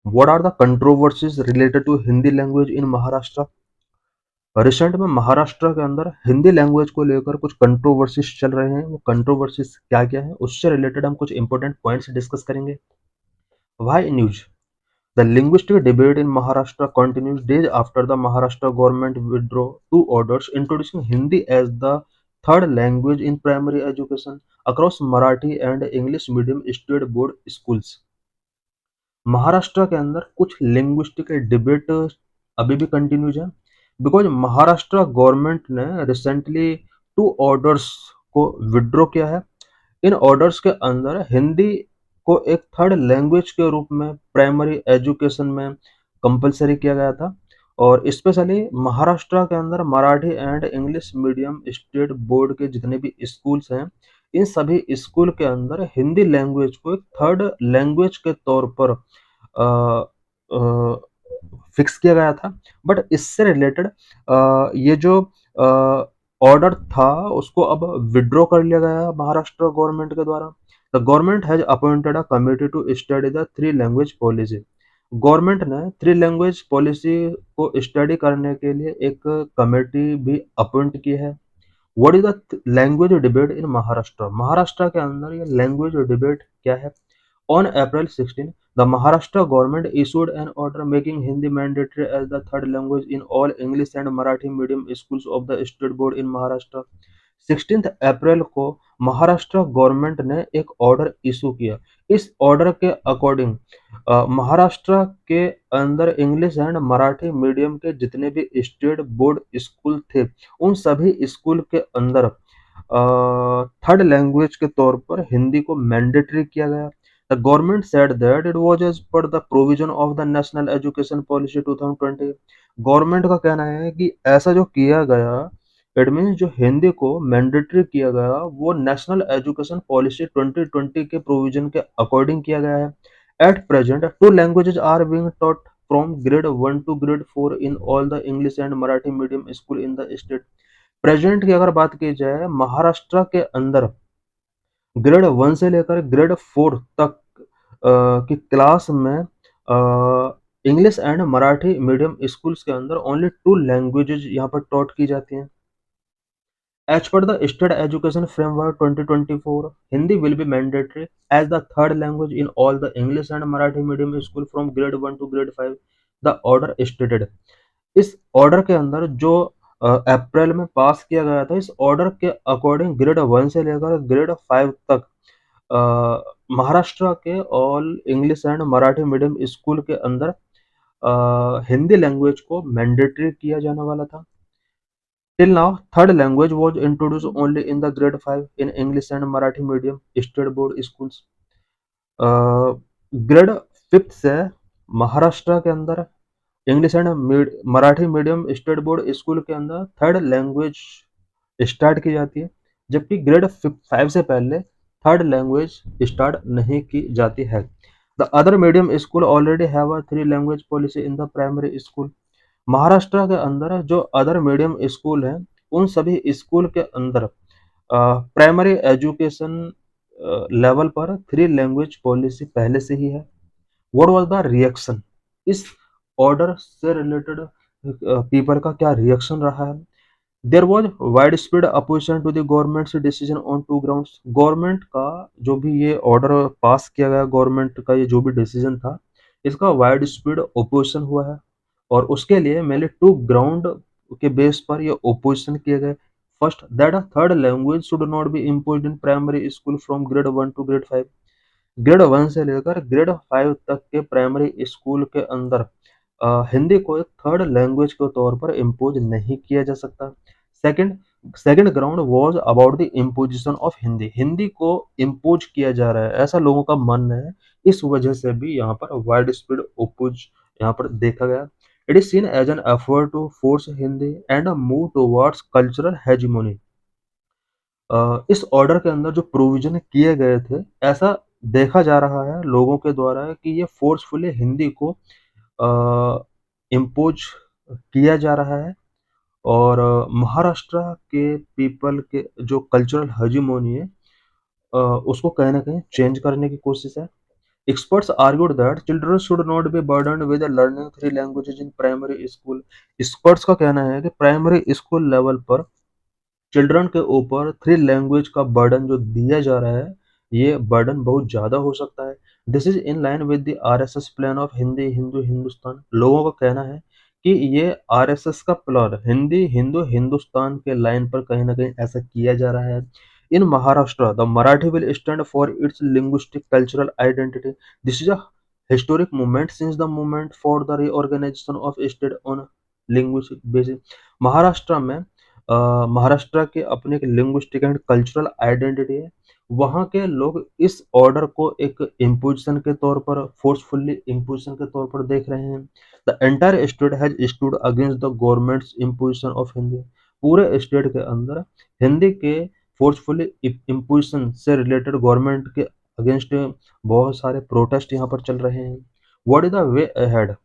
What are the controversies related to Hindi language in Maharashtra? Recent में महाराष्ट्र के अंदर हिंदी लैंग्वेज को लेकर कुछ कंट्रोवर्सीज चल रहे हैं। वो कंट्रोवर्सीज क्या क्या है, उससे रिलेटेड हम कुछ इंपॉर्टेंट पॉइंट्स डिस्कस करेंगे। Why news? The linguistic debate in Maharashtra continues days after the Maharashtra government withdrew two orders introducing Hindi as the third language in primary education across Marathi and English medium state board schools. Maharashtra के अंदर कुछ linguistic debate अभी भी continues है, because Maharashtra government ने recently to orders को withdraw किया है। इन ऑर्डर्स के अंदर हिंदी को एक थर्ड लैंग्वेज के रूप में प्राइमरी एजुकेशन में कंपलसरी किया गया था, और स्पेशली महाराष्ट्र के अंदर Marathi and English medium state board के जितने भी स्कूल्स हैं, इन सभी स्कूल के अंदर हिंदी लैंग्वेज को एक थर्ड लैंग्वेज के तौर पर फिक्स किया गया था। बट इससे रिलेटेड ये जो ऑर्डर था उसको अब विड्रॉ कर लिया गया महाराष्ट्र गवर्नमेंट के द्वारा। The government has appointed a committee to study the three language policy. Government ने थ्री लैंग्वेज पॉलिसी को स्टडी करने के लिए एक कमेटी भी अपॉइंट की है। What is the language debate in Maharashtra? Maharashtra के अंदर ये लैंग्वेज डिबेट क्या है? On April 16, the Maharashtra government issued an order making Hindi mandatory as the third language in all English and Marathi medium schools of the state board in Maharashtra. 16 अप्रैल को Maharashtra government ने एक order issue किया। इस order के according Maharashtra के अंदर English and Marathi medium के जितने भी स्टेट बोर्ड स्कूल थे, उन सभी स्कूल के अंदर थर्ड लैंग्वेज के तौर पर हिंदी को मैंडेटरी किया गया। The government said that it was as per the provision of the National Education Policy 2020. Government का कहना है कि ऐसा जो किया गया, इट मीन्स जो हिंदी को मैंडेटरी किया गया वो नेशनल एजुकेशन पॉलिसी 2020 के प्रोविजन के अकॉर्डिंग किया गया है। At present two languages are being taught from grade 1 to grade 4 in all the English and Marathi medium school in the state. Present की अगर बात की जाए, महाराष्ट्र के अंदर ग्रेड 1 से लेकर ग्रेड 4 तक की क्लास में English and Marathi medium schools के अंदर ओनली टू लैंग्वेजेज यहाँ पर टॉट की जाती हैं। As per the state education framework 2024, Hindi will be mandatory as the third language in all the English and Marathi medium school from grade 1 to grade 5, the order stated. इस order के अंदर जो अप्रैल में पास किया गया था, इस ऑर्डर के अकॉर्डिंग ग्रेड 1 से लेकर ग्रेड 5 तक महाराष्ट्र के all English and Marathi medium school के अंदर हिंदी लैंग्वेज को मैंडेटरी किया जाने वाला था। Till now third language was introduce only in the grade 5 in English and Marathi medium state board schools. Grade 5 से महाराष्ट्र के अंदर English and Marathi medium state board school के अंदर थर्ड लैंग्वेज स्टार्ट की जाती है, जबकि ग्रेड 5 से पहले थर्ड लैंग्वेज स्टार्ट नहीं की जाती है। The other medium school already have a three language policy in the primary school. Maharashtra के अंदर जो अदर मीडियम स्कूल हैं, उन सभी स्कूल के अंदर प्राइमरी एजुकेशन लेवल पर थ्री लैंग्वेज पॉलिसी पहले से ही है। What was the reaction? इस ऑर्डर से रिलेटेड पीपल का क्या रिएक्शन रहा है? There was widespread opposition to the government's decision on two grounds. Government का जो भी ये ऑर्डर पास किया गया, गवर्नमेंट का ये जो भी डिसीजन था, इसका वाइड स्प्रेड ओपोजिशन हुआ है, और उसके लिए मेनली टू ग्राउंड के बेस पर ये ओपोजिशन किए गए। First, that a third language should not be imposed in primary school from grade 1 to grade 5। Grade 1 से लेकर ग्रेड 5 तक के प्राइमरी स्कूल के अंदर हिंदी को एक थर्ड लैंग्वेज के तौर पर इम्पोज नहीं किया जा सकता। Second second ground was about the imposition of Hindi. Hindi को इम्पोज किया जा रहा है, ऐसा लोगों का मानना है। इस वजह से भी यहाँ पर वाइड स्प्रेड ओपोज यहाँ पर देखा गया। It is seen as an effort to force Hindi and a move towards cultural hegemony. इस ऑर्डर के अंदर जो प्रोविजन किए गए थे, ऐसा देखा जा रहा है लोगों के द्वारा कि ये फोर्सफुली हिंदी को इम्पोज किया जा रहा है, और महाराष्ट्र के पीपल के जो कल्चरल हेजिमोनी है उसको कहीं ना कहीं चेंज करने की कोशिश है। Experts argued that children should not be burdened with learning three languages in primary school. Experts का कहना है कि प्राइमरी स्कूल लेवल पर चिल्ड्रन के ऊपर थ्री लैंग्वेज का बर्डन जो दिया जा रहा है, ये बर्डन बहुत ज़्यादा हो सकता है। This is in line with the RSS plan of Hindi Hindu Hindustan. लोगों का कहना है कि ये आरएसएस का प्लान हिंदी हिंदू हिंदुस्तान के लाइन पर कहीं ना कहीं ऐसा किया जा रहा है। In Maharashtra the Marathi will stand for its linguistic cultural identity. This is a historic movement since the movement for the reorganisation of state on linguistic basis. Maharashtra में महाराष्ट्र के अपने एक लिंग्विस्टिक एंड कल्चरल आइडेंटिटी है। वहाँ के लोग इस ऑर्डर को एक इम्पोजिशन के तौर पर, फोर्सफुली इम्पोजिशन के तौर पर देख रहे हैं। The entire state has stood against the governments imposition of Hindi. पूरे स्टेट के अंदर हिंदी के फोर्सफुली इम्पोजिशन से रिलेटेड गवर्नमेंट के अगेंस्ट बहुत सारे प्रोटेस्ट यहाँ पर चल रहे हैं। What is the way ahead?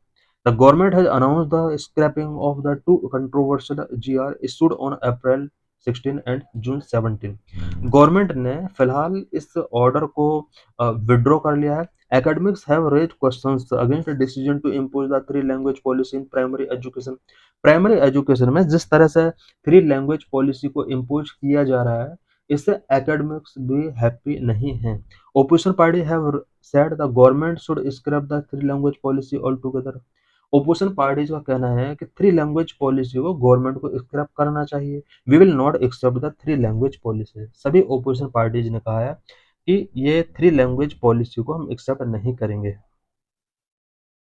The government has announced the scrapping of the two controversial GR issued on April 16 and June 17। Government ने फिलहाल इस ऑर्डर को विड्रॉ कर लिया है। Academics have raised questions against the decision to impose the three language policy in primary education। Primary education में जिस तरह से थ्री लैंग्वेज पॉलिसी को इम्पोज किया जा रहा है, इससे एकेडमिक्स भी हैप्पी नहीं हैं। Opposition party have said the government should scrap the three language policy altogether। Opposition parties का कहना है कि थ्री लैंग्वेज पॉलिसी को गवर्नमेंट को स्क्रैप करना चाहिए। We will not accept the three language policy. सभी ओपोजिशन पार्टीज ने कहा है कि ये थ्री लैंग्वेज पॉलिसी को हम एक्सेप्ट नहीं करेंगे।